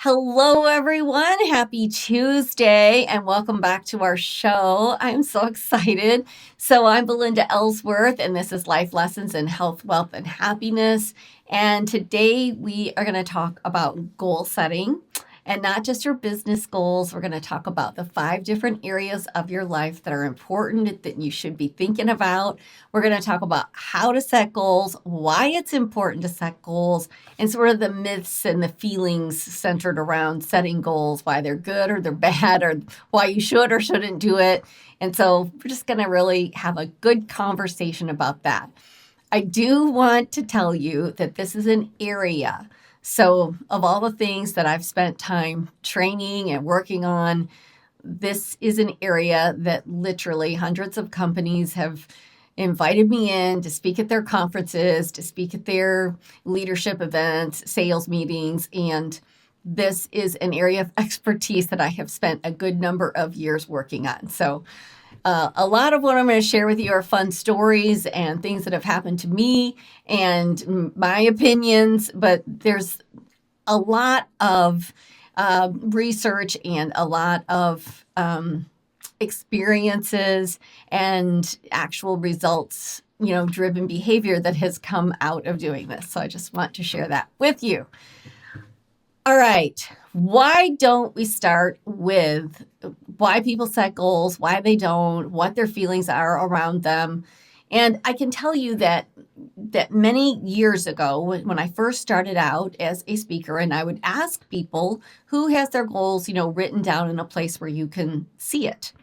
Hello, everyone. Happy Tuesday, and welcome back to our show. I'm so excited. I'm Belinda Ellsworth, and this is Life Lessons in Health, Wealth, and Happiness. And today we are going to talk about goal setting and not just your business goals. We're going to talk about the 5 different areas of your life that are important that you should be thinking about. We're going to talk about how to set goals, why it's important to set goals, and sort of the myths and the feelings centered around setting goals, why they're good or they're bad, or why you should or shouldn't do it. And so we're just going to really have a good conversation about that. I do want to tell you that this is an area. So of all the things that I've spent time training and working on, this is an area that literally hundreds of companies have invited me in to speak at their conferences, to speak at their leadership events, sales meetings, and this is an area of expertise that I have spent a good number of years working on. So a lot of what I'm going to share with you are fun stories and things that have happened to me and my opinions, but there's a lot of research and a lot of experiences and actual results, driven behavior that has come out of doing this. So I just want to share that with you. All right. Why don't we start with why people set goals, why they don't, what their feelings are around them? And I can tell you that many years ago, when I first started out as a speaker, and I would ask people who has their goals, written down in a place where you can see it.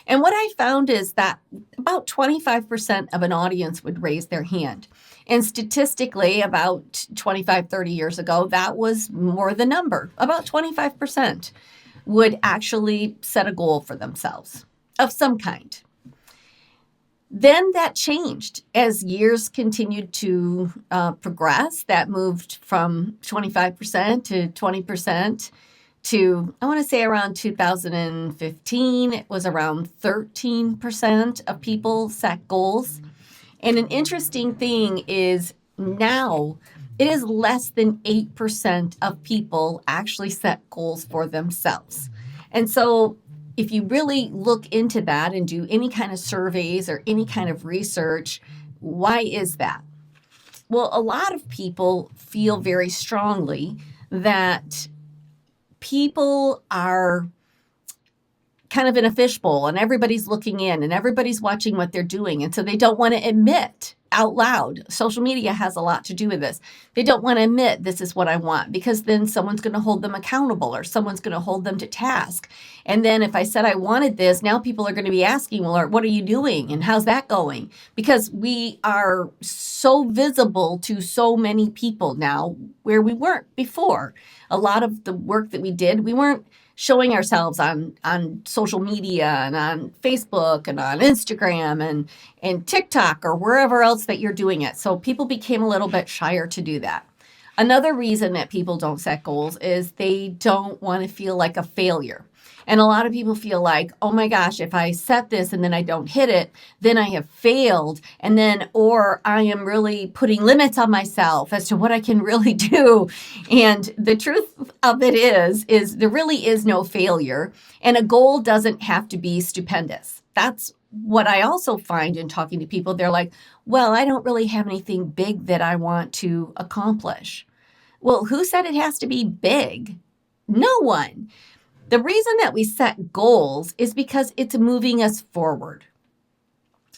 And what I found is that about 25% of an audience would raise their hand. And statistically, about 25, 30 years ago, that was more the number. About 25% would actually set a goal for themselves of some kind. Then that changed as years continued to progress. That moved from 25% to 20% to, I want to say around 2015, it was around 13% of people set goals. And an interesting thing is now it is less than 8% of people actually set goals for themselves. And so if you really look into that and do any kind of surveys or any kind of research, why is that? Well, a lot of people feel very strongly that people are kind of in a fishbowl and everybody's looking in and everybody's watching what they're doing. And so they don't want to admit out loud. Social media has a lot to do with this. They don't want to admit this is what I want because then someone's going to hold them accountable or someone's going to hold them to task. And then if I said I wanted this, now people are going to be asking, well, what are you doing? And how's that going? Because we are so visible to so many people now where we weren't before. A lot of the work that we did, we weren't showing ourselves on social media and on Facebook and on Instagram and TikTok or wherever else that you're doing it. So people became a little bit shyer to do that. Another reason that people don't set goals is they don't want to feel like a failure. And a lot of people feel like, oh my gosh, if I set this and then I don't hit it, then I have failed. And then, or I am really putting limits on myself as to what I can really do. And the truth of it is there really is no failure. And a goal doesn't have to be stupendous. That's what I also find in talking to people. They're like, well, I don't really have anything big that I want to accomplish. Well, who said it has to be big? No one. The reason that we set goals is because it's moving us forward.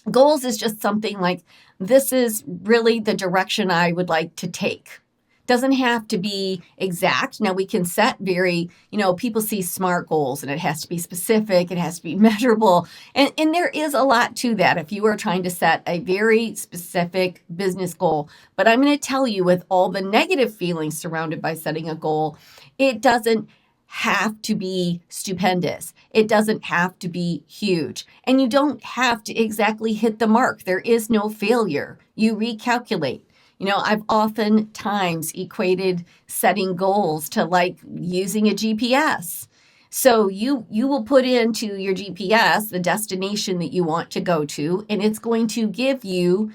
Goals is just something like, this is really the direction I would like to take. Doesn't have to be exact. Now we can set people see SMART goals and it has to be specific, it has to be measurable. And there is a lot to that if you are trying to set a very specific business goal. But I'm going to tell you, with all the negative feelings surrounded by setting a goal, it doesn't have to be stupendous. It doesn't have to be huge. And you don't have to exactly hit the mark. There is no failure. You recalculate. I've oftentimes equated setting goals to like using a GPS. So you will put into your GPS the destination that you want to go to, and it's going to give you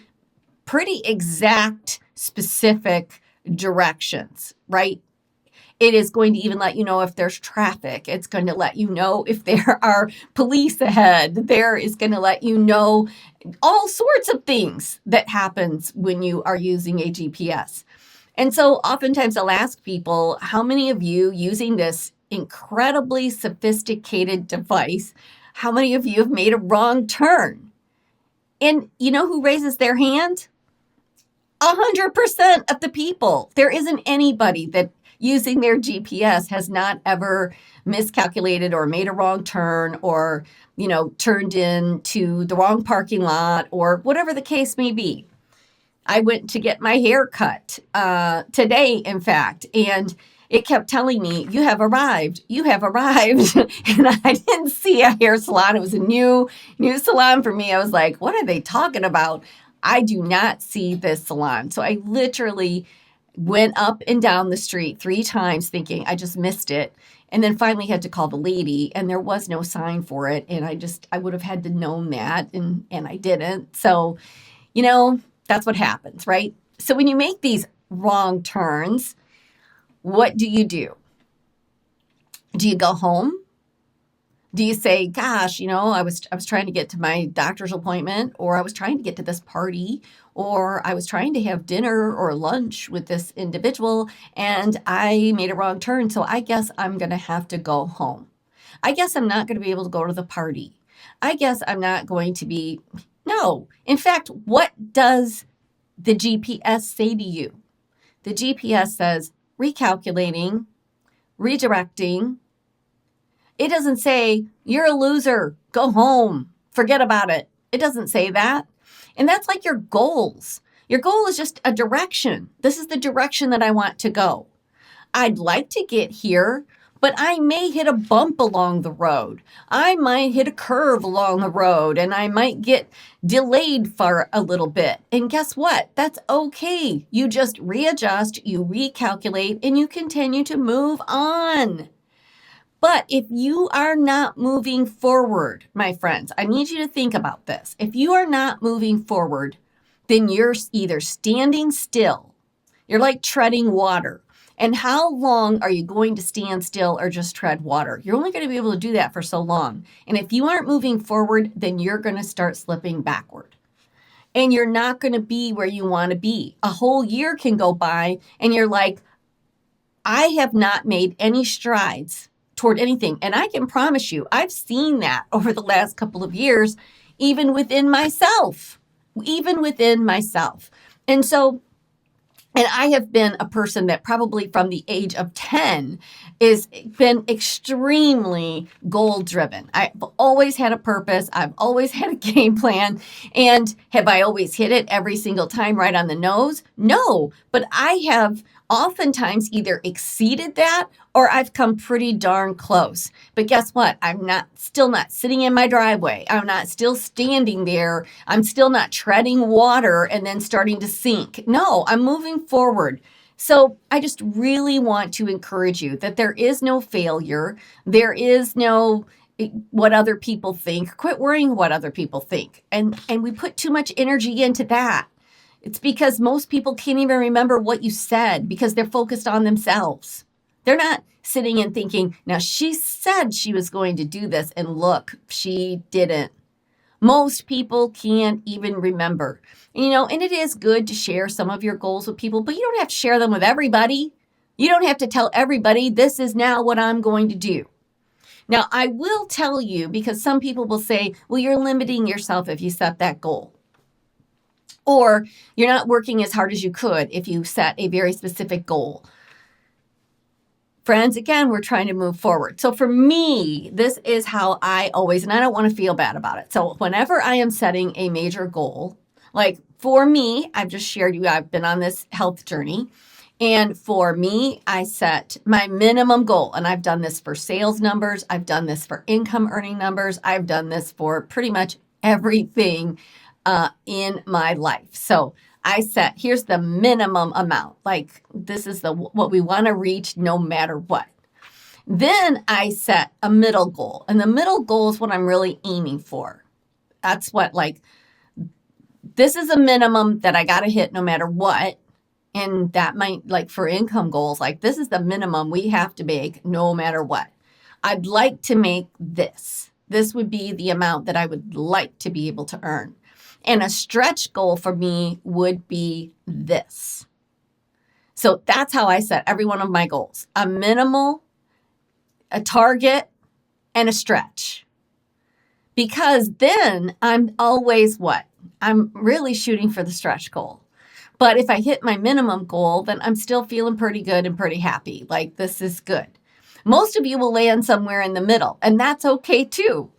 pretty exact, specific directions, right? It is going to even let you know if there's traffic. It's going to let you know if there are police ahead. There is going to let you know all sorts of things that happens when you are using a GPS. And so oftentimes I'll ask people, how many of you using this incredibly sophisticated device, how many of you have made a wrong turn? And you know who raises their hand? 100% of the people. There isn't anybody that using their GPS has not ever miscalculated or made a wrong turn or, turned into the wrong parking lot or whatever the case may be. I went to get my hair cut today, in fact, and it kept telling me, you have arrived. And I didn't see a hair salon. It was a new salon for me. I was like, what are they talking about? I do not see this salon. So I literally went up and down the street 3 times thinking I just missed it. And then finally had to call the lady, and there was no sign for it. And I would have had to known that, and I didn't. So, that's what happens, right? So when you make these wrong turns, what do? Do you go home? Do you say, gosh, I was trying to get to my doctor's appointment, or I was trying to get to this party, or I was trying to have dinner or lunch with this individual and I made a wrong turn. So I guess I'm going to have to go home. I guess I'm not going to be able to go to the party. I guess I'm not going to be. No. In fact, what does the GPS say to you? The GPS says recalculating, redirecting. It doesn't say, you're a loser, go home, forget about it. It doesn't say that. And that's like your goals. Your goal is just a direction. This is the direction that I want to go. I'd like to get here, but I may hit a bump along the road. I might hit a curve along the road, and I might get delayed for a little bit. And guess what? That's okay. You just readjust, you recalculate, and you continue to move on. But if you are not moving forward, my friends, I need you to think about this. If you are not moving forward, then you're either standing still, you're like treading water. And how long are you going to stand still or just tread water? You're only going to be able to do that for so long. And if you aren't moving forward, then you're going to start slipping backward. And you're not going to be where you want to be. A whole year can go by and you're like, I have not made any strides toward anything. And I can promise you, I've seen that over the last couple of years, even within myself. And so, and I have been a person that probably from the age of 10 is been extremely goal driven. I've always had a purpose. I've always had a game plan. And have I always hit it every single time right on the nose? No, but I have oftentimes either exceeded that or I've come pretty darn close. But guess what? I'm still not sitting in my driveway. I'm not still standing there. I'm still not treading water and then starting to sink. No, I'm moving forward. So I just really want to encourage you that there is no failure. There is no what other people think. Quit worrying what other people think. And we put too much energy into that. It's because most people can't even remember what you said because they're focused on themselves. They're not sitting and thinking, now she said she was going to do this and look, she didn't. Most people can't even remember. And it is good to share some of your goals with people, but you don't have to share them with everybody. You don't have to tell everybody, this is now what I'm going to do. Now, I will tell you, because some people will say, well, you're limiting yourself if you set that goal. Or you're not working as hard as you could if you set a very specific goal. Friends, again, we're trying to move forward. So for me, this is how I always, and I don't want to feel bad about it. So whenever I am setting a major goal, like for me, I've just shared you, I've been on this health journey. And for me, I set my minimum goal. And I've done this for sales numbers. I've done this for income earning numbers. I've done this for pretty much everything in my life. So I set, here's the minimum amount. Like this is what we want to reach no matter what. Then I set a middle goal. And the middle goal is what I'm really aiming for. That's what this is a minimum that I got to hit no matter what. And that might, like for income goals, like this is the minimum we have to make no matter what. I'd like to make this. This would be the amount that I would like to be able to earn. And a stretch goal for me would be this. So that's how I set every one of my goals: a minimal, a target, and a stretch. Because then I'm always what? I'm really shooting for the stretch goal. But if I hit my minimum goal, then I'm still feeling pretty good and pretty happy. Like this is good. Most of you will land somewhere in the middle, and that's okay too.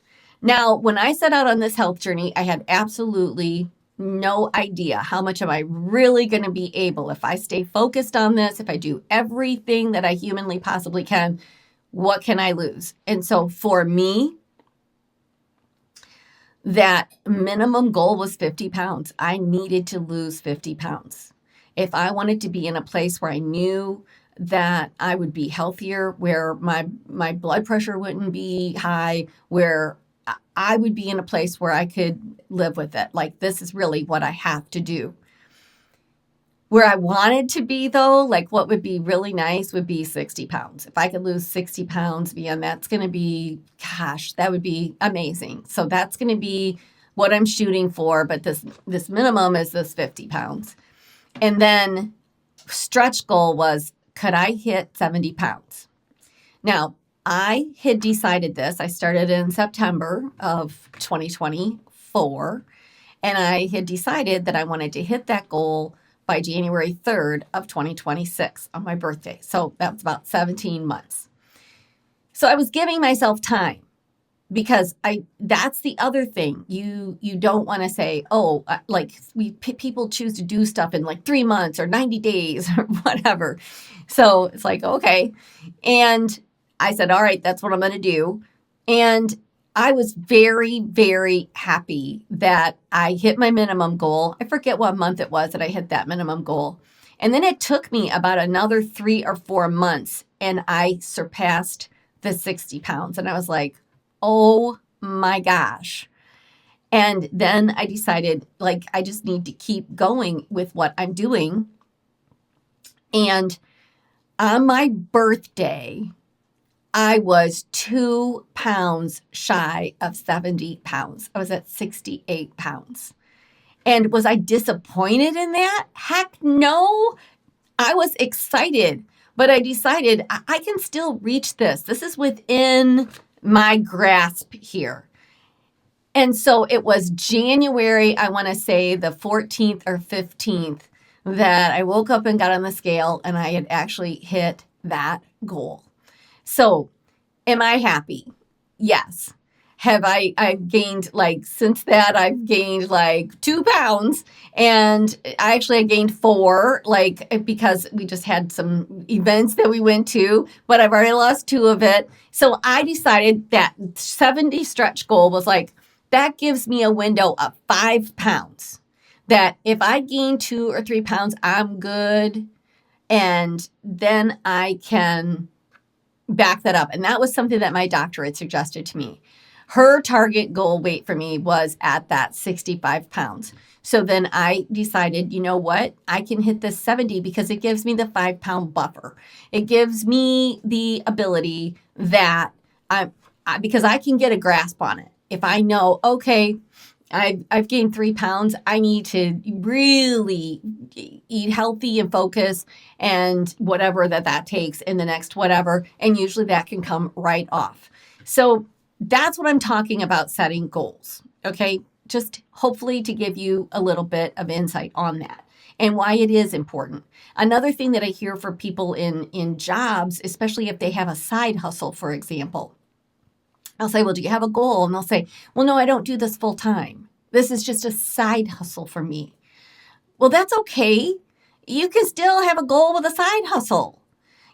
Now, when I set out on this health journey, I had absolutely no idea how much am I really going to be able, if I stay focused on this, if I do everything that I humanly possibly can, what can I lose? And so for me, that minimum goal was 50 pounds. I needed to lose 50 pounds. If I wanted to be in a place where I knew that I would be healthier, where my blood pressure wouldn't be high, where I would be in a place where I could live with it. Like this is really what I have to do. Where I wanted to be though, like what would be really nice would be 60 pounds. If I could lose 60 pounds, man, that's going to be, gosh, that would be amazing. So that's going to be what I'm shooting for. But this minimum is this 50 pounds. And then stretch goal was, could I hit 70 pounds? Now, I had decided this. I started in September of 2024, and I had decided that I wanted to hit that goal by January 3rd of 2026 on my birthday. So that was about 17 months. So I was giving myself time because that's the other thing. You don't want to say, oh, like people choose to do stuff in like 3 months or 90 days or whatever. So it's like, okay. And I said, all right, that's what I'm going to do. And I was very, very happy that I hit my minimum goal. I forget what month it was that I hit that minimum goal. And then it took me about another 3 or 4 months and I surpassed the 60 pounds. And I was like, oh my gosh. And then I decided, like, I just need to keep going with what I'm doing. And on my birthday, I was 2 pounds shy of 70 pounds. I was at 68 pounds. And was I disappointed in that? Heck no. I was excited, but I decided I can still reach this. This is within my grasp here. And so it was January, I want to say the 14th or 15th, that I woke up and got on the scale and I had actually hit that goal. So am I happy? Yes. Have I've gained, like, since that I've gained like 2 pounds, and I gained 4, like, because we just had some events that we went to, but I've already lost 2 of it. So I decided that 70 stretch goal was like, that gives me a window of 5 pounds. That if I gain 2 or 3 pounds, I'm good. And then I can back that up. And that was something that my doctor had suggested to me. Her target goal weight for me was at that 65 pounds. So then I decided, you know what? I can hit this 70 because it gives me the 5-pound buffer. It gives me the ability that because I can get a grasp on it. If I know, okay, I've gained 3 pounds, I need to really eat healthy and focus and whatever that takes in the next whatever. And usually that can come right off. So that's what I'm talking about, setting goals. Okay. Just hopefully to give you a little bit of insight on that and why it is important. Another thing that I hear for people in jobs, especially if they have a side hustle, for example, I'll say, well, do you have a goal? And they'll say, well, no, I don't do this full time. This is just a side hustle for me. Well, that's okay. You can still have a goal with a side hustle.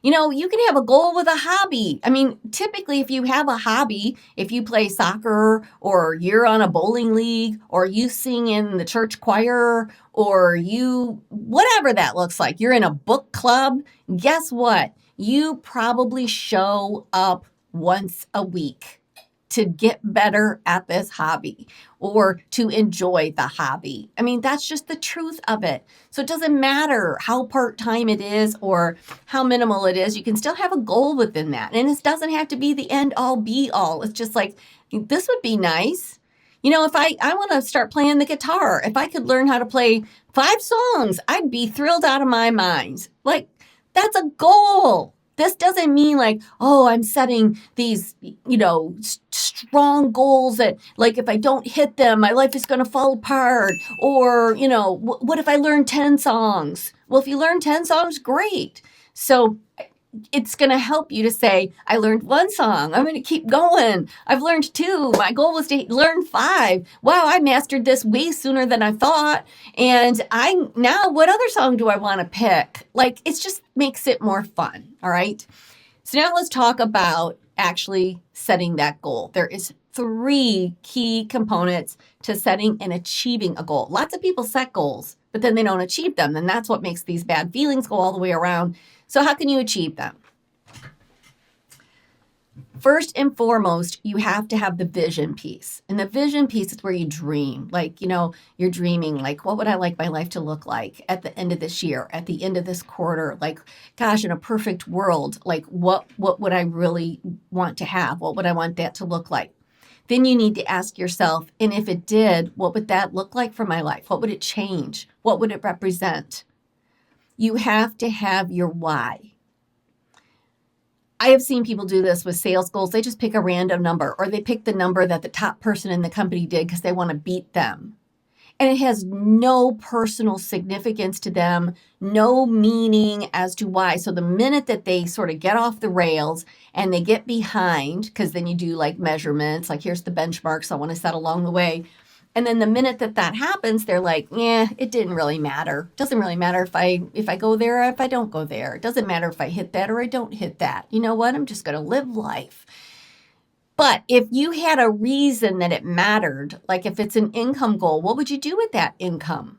You know, you can have a goal with a hobby. I mean, typically, if you have a hobby, if you play soccer or you're on a bowling league or you sing in the church choir or you, whatever that looks like, you're in a book club, guess what? You probably show up once a week. to get better at this hobby or to enjoy the hobby. I mean, that's just the truth of it. So it doesn't matter how part-time it is or how minimal it is. You can still have a goal within that. And it doesn't have to be the end all be all. It's just like, this would be nice. You know, if I want to start playing the guitar, if I could learn how to play 5 songs, I'd be thrilled out of my mind. Like, that's a goal. This doesn't mean like, oh, I'm setting these, strong goals that like if I don't hit them, my life is going to fall apart. Or, what if I learn 10 songs? Well, if you learn 10 songs, great. So it's going to help you to say, I learned 1 song. I'm going to keep going. I've learned 2. My goal was to learn 5. Wow, I mastered this way sooner than I thought. And now what other song do I want to pick? Like, it just makes it more fun. All right. So now let's talk about actually setting that goal. There is 3 key components to setting and achieving a goal. Lots of people set goals, but then they don't achieve them. And that's what makes these bad feelings go all the way around. So how can you achieve them? First and foremost, you have to have the vision piece. And the vision piece is where you dream. Like, you're dreaming like, what would I like my life to look like at the end of this year, at the end of this quarter? Like, gosh, in a perfect world, like what would I really want to have? What would I want that to look like? Then you need to ask yourself, and if it did, what would that look like for my life? What would it change? What would it represent? You have to have your why. I have seen people do this with sales goals. They just pick a random number, or they pick the number that the top person in the company did because they want to beat them. And it has no personal significance to them, no meaning as to why. So the minute that they sort of get off the rails and they get behind, because then you do like measurements, like here's the benchmarks I want to set along the way. And then the minute that happens, they're like, it didn't really matter. It doesn't really matter if I go there or if I don't go there. It doesn't matter if I hit that or I don't hit that. You know what? I'm just going to live life. But if you had a reason that it mattered, like if it's an income goal, what would you do with that income?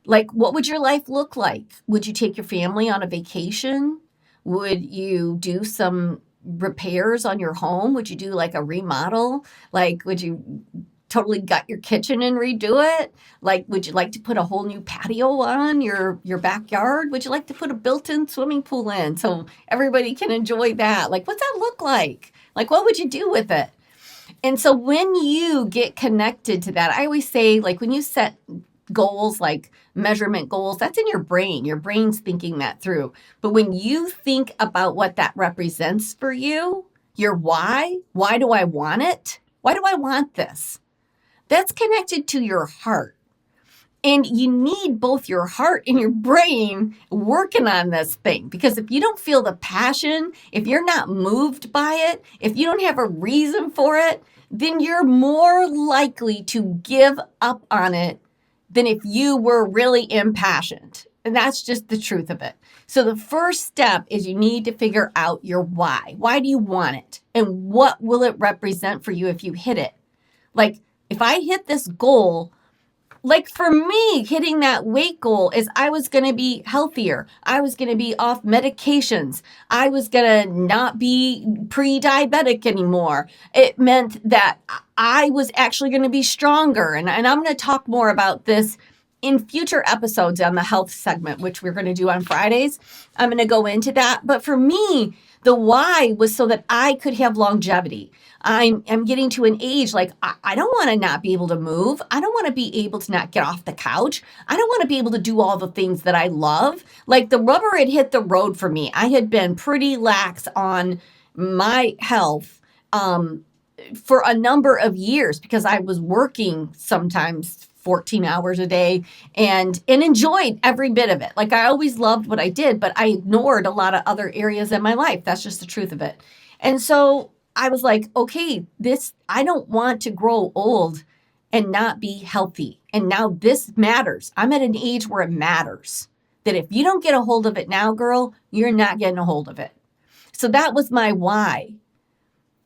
Like, what would your life look like? Would you take your family on a vacation? Would you do some repairs on your home? Would you do like a remodel? Like, would you totally gut your kitchen and redo it? Like, would you like to put a whole new patio on your backyard? Would you like to put a built-in swimming pool in so everybody can enjoy that? Like, what's that look like? Like, what would you do with it? And so when you get connected to that, I always say, like, when you set goals, like measurement goals, that's in your brain. Your brain's thinking that through. But when you think about what that represents for you, your why do I want it? Why do I want this? That's connected to your heart. And you need both your heart and your brain working on this thing. Because if you don't feel the passion, if you're not moved by it, if you don't have a reason for it, then you're more likely to give up on it than if you were really impassioned. And that's just the truth of it. So the first step is you need to figure out your why. Why do you want it? And what will it represent for you if you hit it? Like, if I hit this goal, like for me, hitting that weight goal is I was going to be healthier. I was going to be off medications. I was going to not be pre-diabetic anymore. It meant that I was actually going to be stronger. And I'm going to talk more about this in future episodes on the health segment, which we're going to do on Fridays. I'm going to go into that. But for me, the why was so that I could have longevity. I'm getting to an age like I don't want to not be able to move. I don't want to be able to not get off the couch. I don't want to be able to do all the things that I love. Like the rubber had hit the road for me. I had been pretty lax on my health for a number of years because I was working sometimes 14 hours a day and enjoyed every bit of it. Like I always loved what I did, but I ignored a lot of other areas in my life. That's just the truth of it. And so I was like, okay, I don't want to grow old and not be healthy. And now this matters. I'm at an age where it matters. That if you don't get a hold of it now, girl, you're not getting a hold of it. So that was my why.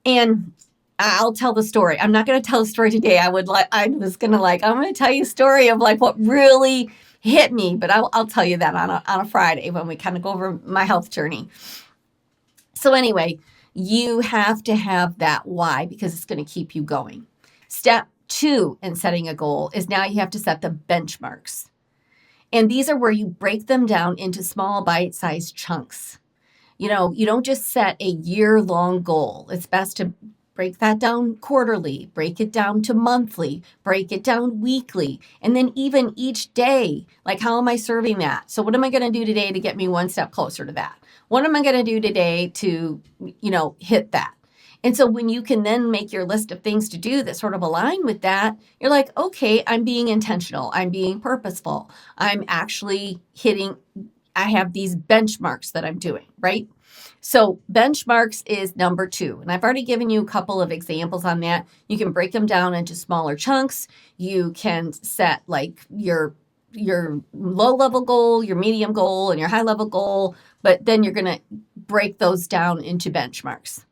And I'll tell the story. I'm not going to tell the story today. I'm going to tell you a story of like what really hit me, but I'll tell you that on a Friday when we kind of go over my health journey. So anyway, you have to have that why because it's going to keep you going. Step 2 in setting a goal is now you have to set the benchmarks. And these are where you break them down into small bite-sized chunks. You don't just set a year-long goal. It's best to break that down quarterly, break it down to monthly, break it down weekly, and then even each day, like how am I serving that? So what am I going to do today to get me one step closer to that? What am I going to do today to, hit that? And so when you can then make your list of things to do that sort of align with that, you're like, okay, I'm being intentional. I'm being purposeful. I'm actually I have these benchmarks that I'm doing, right? So benchmarks is number 2. And I've already given you a couple of examples on that. You can break them down into smaller chunks. You can set like your low level goal, your medium goal, and your high level goal, but then you're going to break those down into benchmarks.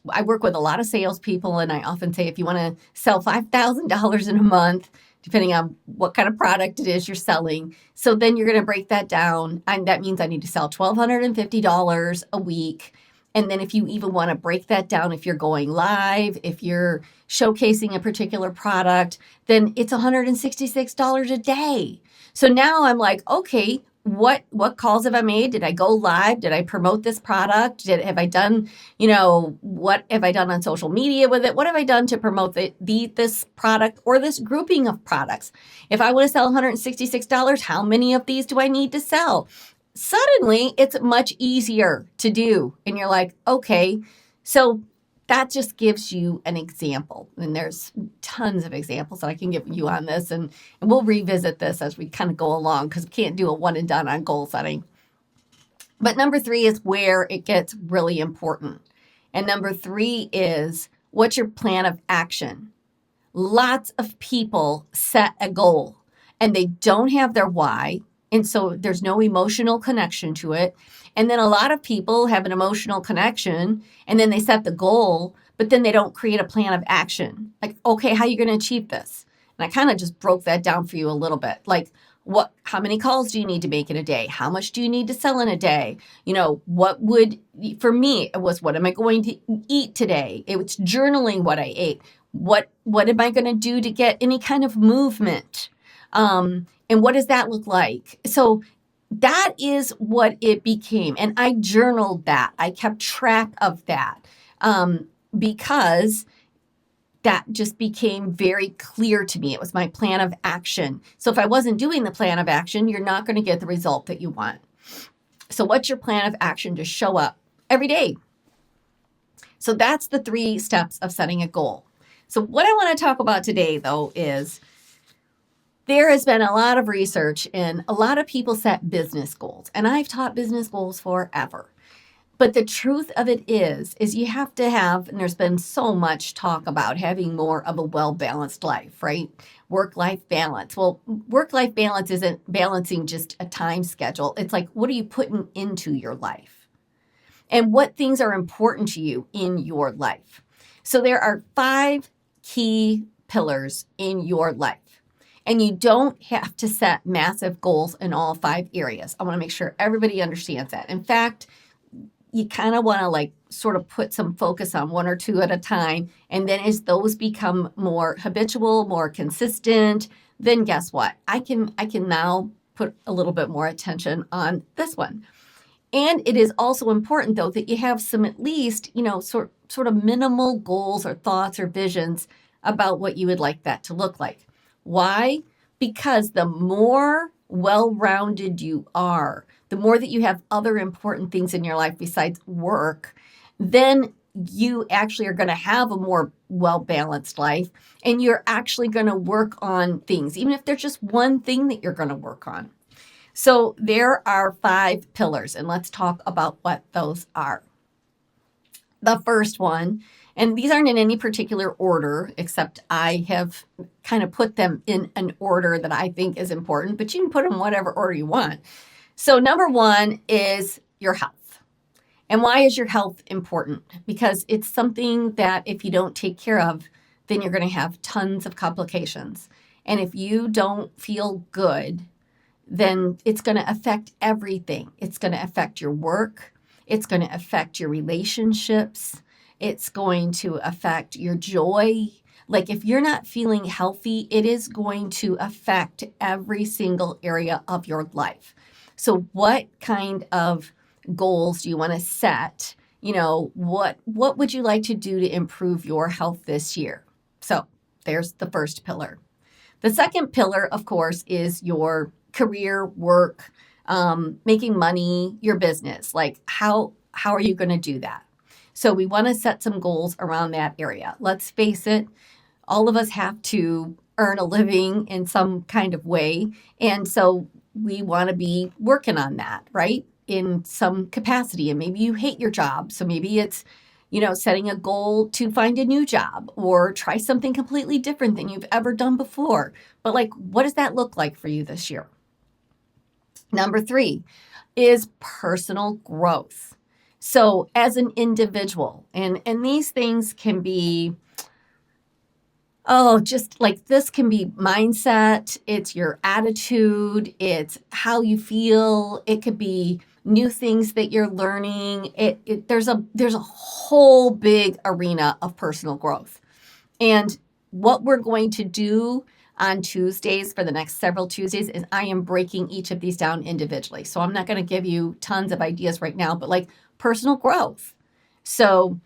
I work with a lot of salespeople, and I often say if you want to sell $5,000 in a month, depending on what kind of product it is you're selling, so then you're going to break that down. And that means I need to sell $1,250 a week. And then if you even want to break that down, if you're going live, if you're showcasing a particular product, then it's $166 a day. So now I'm like, okay, what calls have I made? Did I go live? Did I promote this product? Have I done, what have I done on social media with it? What have I done to promote this product or this grouping of products? If I want to sell $166, how many of these do I need to sell? Suddenly, it's much easier to do. And you're like, okay, so that just gives you an example. And there's tons of examples that I can give you on this. And we'll revisit this as we kind of go along because we can't do a one and done on goal setting. But number 3 is where it gets really important. And number 3 is what's your plan of action? Lots of people set a goal and they don't have their why. And so there's no emotional connection to it. And then a lot of people have an emotional connection and then they set the goal, but then they don't create a plan of action. Like, okay, how are you going to achieve this? And I kind of just broke that down for you a little bit. Like, how many calls do you need to make in a day? How much do you need to sell in a day? For me, it was, what am I going to eat today? It was journaling what I ate. What am I going to do to get any kind of movement? And what does that look like? So that is what it became. And I journaled that. I kept track of that because that just became very clear to me. It was my plan of action. So if I wasn't doing the plan of action, you're not going to get the result that you want. So what's your plan of action to show up every day? So that's the 3 steps of setting a goal. So what I want to talk about today, though, is there has been a lot of research and a lot of people set business goals. And I've taught business goals forever. But the truth of it is you have to have, and there's been so much talk about having more of a well-balanced life, right? Work-life balance. Well, work-life balance isn't balancing just a time schedule. It's like, what are you putting into your life? And what things are important to you in your life? So there are 5 key pillars in your life. And you don't have to set massive goals in all 5 areas. I want to make sure everybody understands that. In fact, you kind of want to sort of put some focus on 1 or 2 at a time. And then as those become more habitual, more consistent, then guess what? I can now put a little bit more attention on this one. And it is also important, though, that you have some at least, sort of minimal goals or thoughts or visions about what you would like that to look like. Why? Because the more well-rounded you are, the more that you have other important things in your life besides work, then you actually are going to have a more well-balanced life, and you're actually going to work on things, even if there's just one thing that you're going to work on. So there are 5 pillars, and let's talk about what those are. The first one, and these aren't in any particular order, except I have kind of put them in an order that I think is important, but you can put them in whatever order you want. So number 1 is your health. And why is your health important? Because it's something that if you don't take care of, then you're going to have tons of complications. And if you don't feel good, then it's going to affect everything. It's going to affect your work. It's going to affect your relationships. It's going to affect your joy. Like if you're not feeling healthy, it is going to affect every single area of your life. So what kind of goals do you want to set? What would you like to do to improve your health this year? So there's the first pillar. The second pillar, of course, is your career, work, making money, your business. Like how are you going to do that? So we want to set some goals around that area. Let's face it, all of us have to earn a living in some kind of way. And so we want to be working on that, right? In some capacity. And maybe you hate your job. So maybe it's, setting a goal to find a new job or try something completely different than you've ever done before. But like, what does that look like for you this year? Number 3 is personal growth. So as an individual, and these things can be, just like this can be mindset, it's your attitude, it's how you feel, it could be new things that you're learning. There's a whole big arena of personal growth. And what we're going to do on Tuesdays for the next several Tuesdays is I am breaking each of these down individually. So I'm not going to give you tons of ideas right now, but like personal growth. So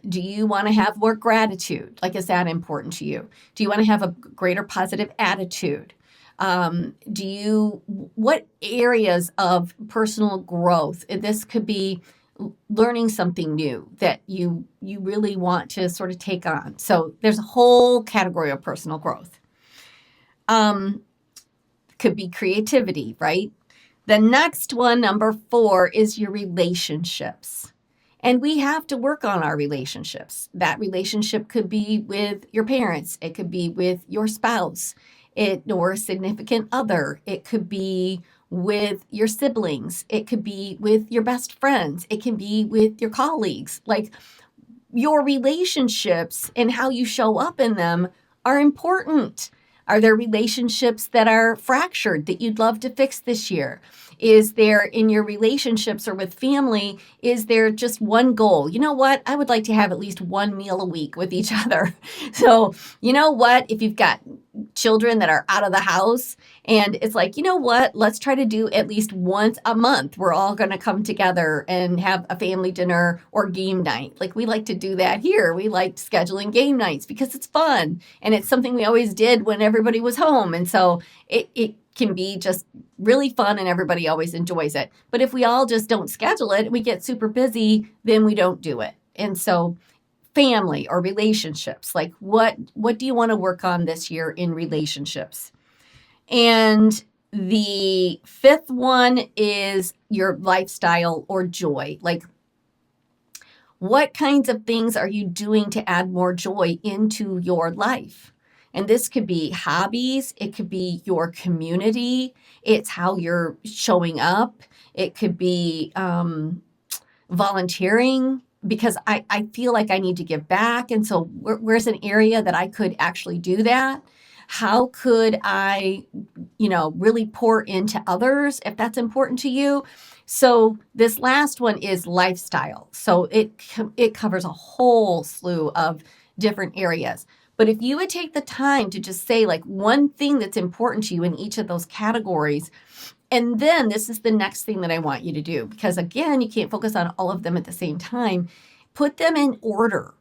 do you want to have more gratitude? Like, is that important to you? Do you want to have a greater positive attitude? What areas of personal growth? This could be learning something new that you really want to sort of take on. So there's a whole category of personal growth. Could be creativity, right? The next one, number 4, is your relationships. And we have to work on our relationships. That relationship could be with your parents. It could be with your spouse or a significant other. It could be with your siblings. It could be with your best friends. It can be with your colleagues. Like your relationships and how you show up in them are important. Are there relationships that are fractured that you'd love to fix this year? Is there in your relationships or with family, is there just one goal? You know what? I would like to have at least one meal a week with each other. So, you know what? If you've got children that are out of the house and it's like, you know what? Let's try to do at least once a month. We're all going to come together and have a family dinner or game night. Like we like to do that here. We like scheduling game nights because it's fun. And it's something we always did when everybody was home. And so it can be just really fun and everybody always enjoys it. But if we all just don't schedule it, we get super busy, then we don't do it. And so family or relationships, like what do you want to work on this year in relationships? And the 5th one is your lifestyle or joy. Like what kinds of things are you doing to add more joy into your life? And this could be hobbies. It could be your community. It's how you're showing up. It could be volunteering because I feel like I need to give back. And so where's an area that I could actually do that? How could I, really pour into others if that's important to you? So this last one is lifestyle. So it covers a whole slew of different areas. But if you would take the time to just say like one thing that's important to you in each of those categories, and then this is the next thing that I want you to do, because again, you can't focus on all of them at the same time. Put them in order.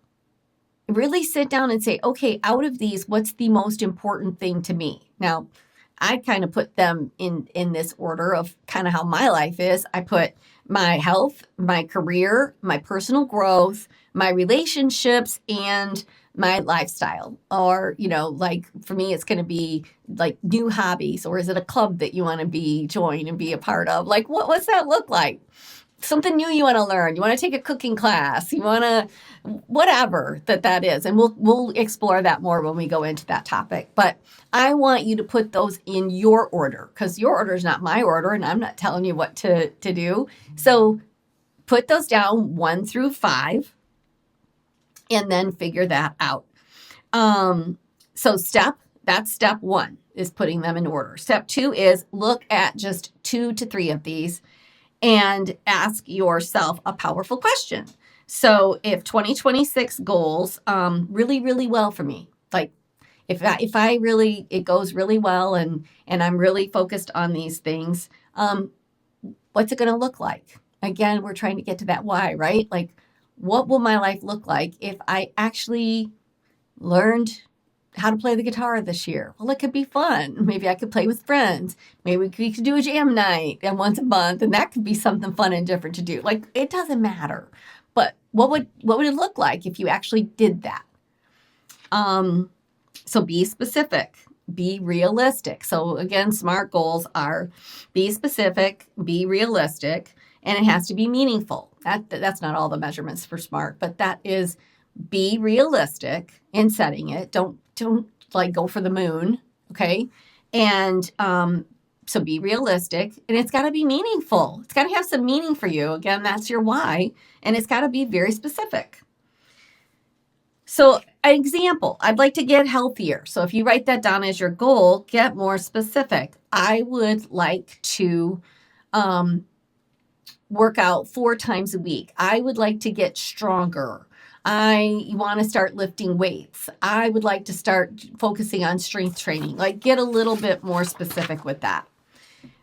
Really sit down and say, okay, out of these, what's the most important thing to me? Now, I kind of put them in this order of kind of how my life is. I put my health, my career, my personal growth, my relationships, and my lifestyle. Or, like for me, it's going to be like new hobbies, or is it a club that you want to join and be a part of? Like, what's that look like? Something new you want to learn. You want to take a cooking class. You want to, whatever that is. And we'll explore that more when we go into that topic. But I want you to put those in your order because your order is not my order and I'm not telling you what to do. So put those down 1 through 5 and then figure that out. So that's step 1 is putting them in order. Step 2 is look at just 2 to 3 of these and ask yourself a powerful question. So if 2026 goals really, really well for me, like if I really, it goes really well and I'm really focused on these things, what's it going to look like? Again, we're trying to get to that why, right? Like, what will my life look like if I actually learned how to play the guitar this year? Well, it could be fun. Maybe I could play with friends. Maybe we could do a jam night and once a month, and that could be something fun and different to do. Like, it doesn't matter. But what would it look like if you actually did that? So be specific, be realistic. So again, SMART goals are be specific, be realistic, and it has to be meaningful. That's not all the measurements for SMART, but that is be realistic in setting it. Don't like go for the moon, okay? And so be realistic, and it's got to be meaningful. It's got to have some meaning for you. Again, that's your why, and it's got to be very specific. So an example, I'd like to get healthier. So if you write that down as your goal, get more specific. I would like to work out 4 times a week. I would like to get stronger. I want to start lifting weights. I would like to start focusing on strength training. Like, get a little bit more specific with that.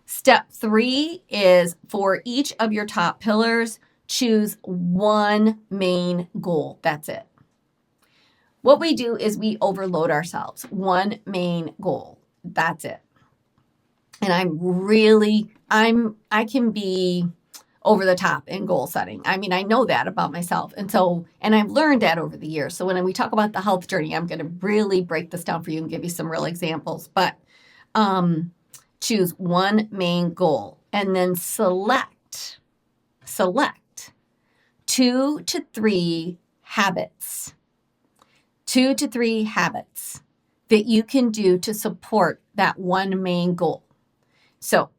Step 3 is for each of your top pillars, choose one main goal. That's it. What we do is we overload ourselves. One main goal. That's it. And I can be over the top in goal setting. I mean, I know that about myself. And I've learned that over the years. So when we talk about the health journey, I'm going to really break this down for you and give you some real examples. But choose one main goal and then select 2 to 3 habits. 2 to 3 habits that you can do to support that one main goal. So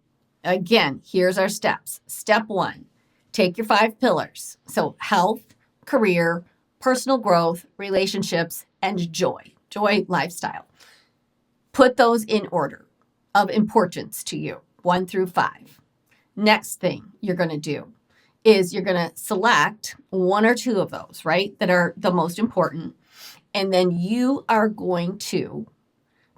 again, here's our steps. Step 1, take your 5 pillars. So health, career, personal growth, relationships, and joy lifestyle. Put those in order of importance to you, 1 through 5. Next thing you're going to do is you're going to select 1 or 2 of those, right, that are the most important. And then you are going to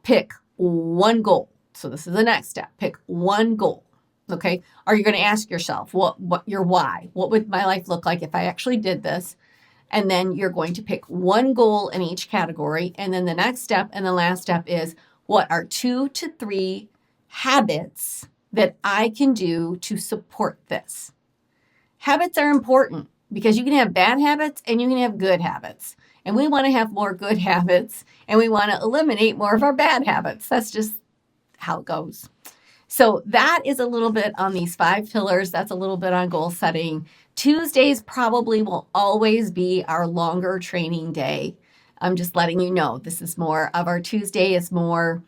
pick one goal. So this is the next step. Pick one goal. Okay. Are you going to ask yourself what your why? What would my life look like if I actually did this? And then you're going to pick one goal in each category. And then the next step and the last step is, what are 2 to 3 habits that I can do to support this? Habits are important because you can have bad habits and you can have good habits. And we want to have more good habits and we want to eliminate more of our bad habits. That's just how it goes. So that is a little bit on these 5 pillars. That's a little bit on goal setting. Tuesdays probably will always be our longer training day. I'm just letting you know this is more of our Tuesday is more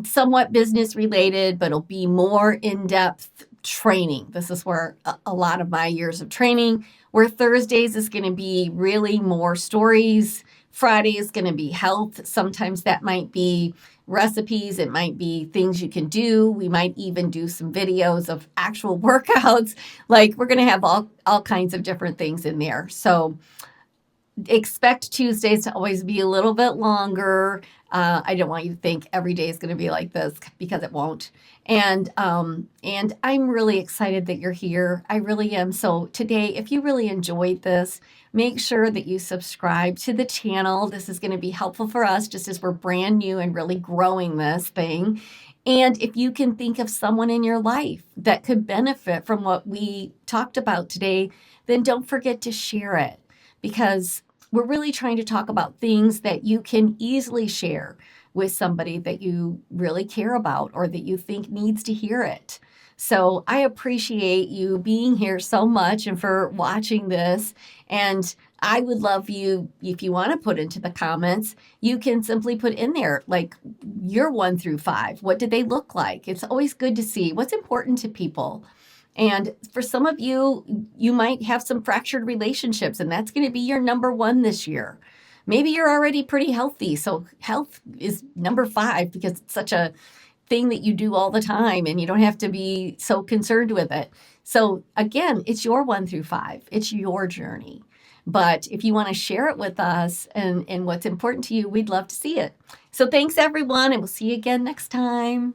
somewhat business related, but it'll be more in-depth training. This is where a lot of my years of training, where Thursdays is going to be really more stories. Friday is going to be health. Sometimes that might be recipes. It might be things you can do. We might even do some videos of actual workouts. Like, we're going to have all kinds of different things in there. So expect Tuesdays to always be a little bit longer. I don't want you to think every day is going to be like this, because it won't. And I'm really excited that you're here. I really am. So today, if you really enjoyed this, make sure that you subscribe to the channel. This is going to be helpful for us just as we're brand new and really growing this thing. And if you can think of someone in your life that could benefit from what we talked about today, then don't forget to share it, because we're really trying to talk about things that you can easily share with somebody that you really care about or that you think needs to hear it. So I appreciate you being here so much and for watching this. And I would love you, if you want to put into the comments, you can simply put in there, like, your 1 through 5. What did they look like? It's always good to see what's important to people. And for some of you, you might have some fractured relationships, and that's going to be your number 1 this year. Maybe you're already pretty healthy, so health is number 5 because it's such a thing that you do all the time and you don't have to be so concerned with it. So again, it's your 1 through 5. It's your journey. But if you want to share it with us and what's important to you, we'd love to see it. So thanks everyone, and we'll see you again next time.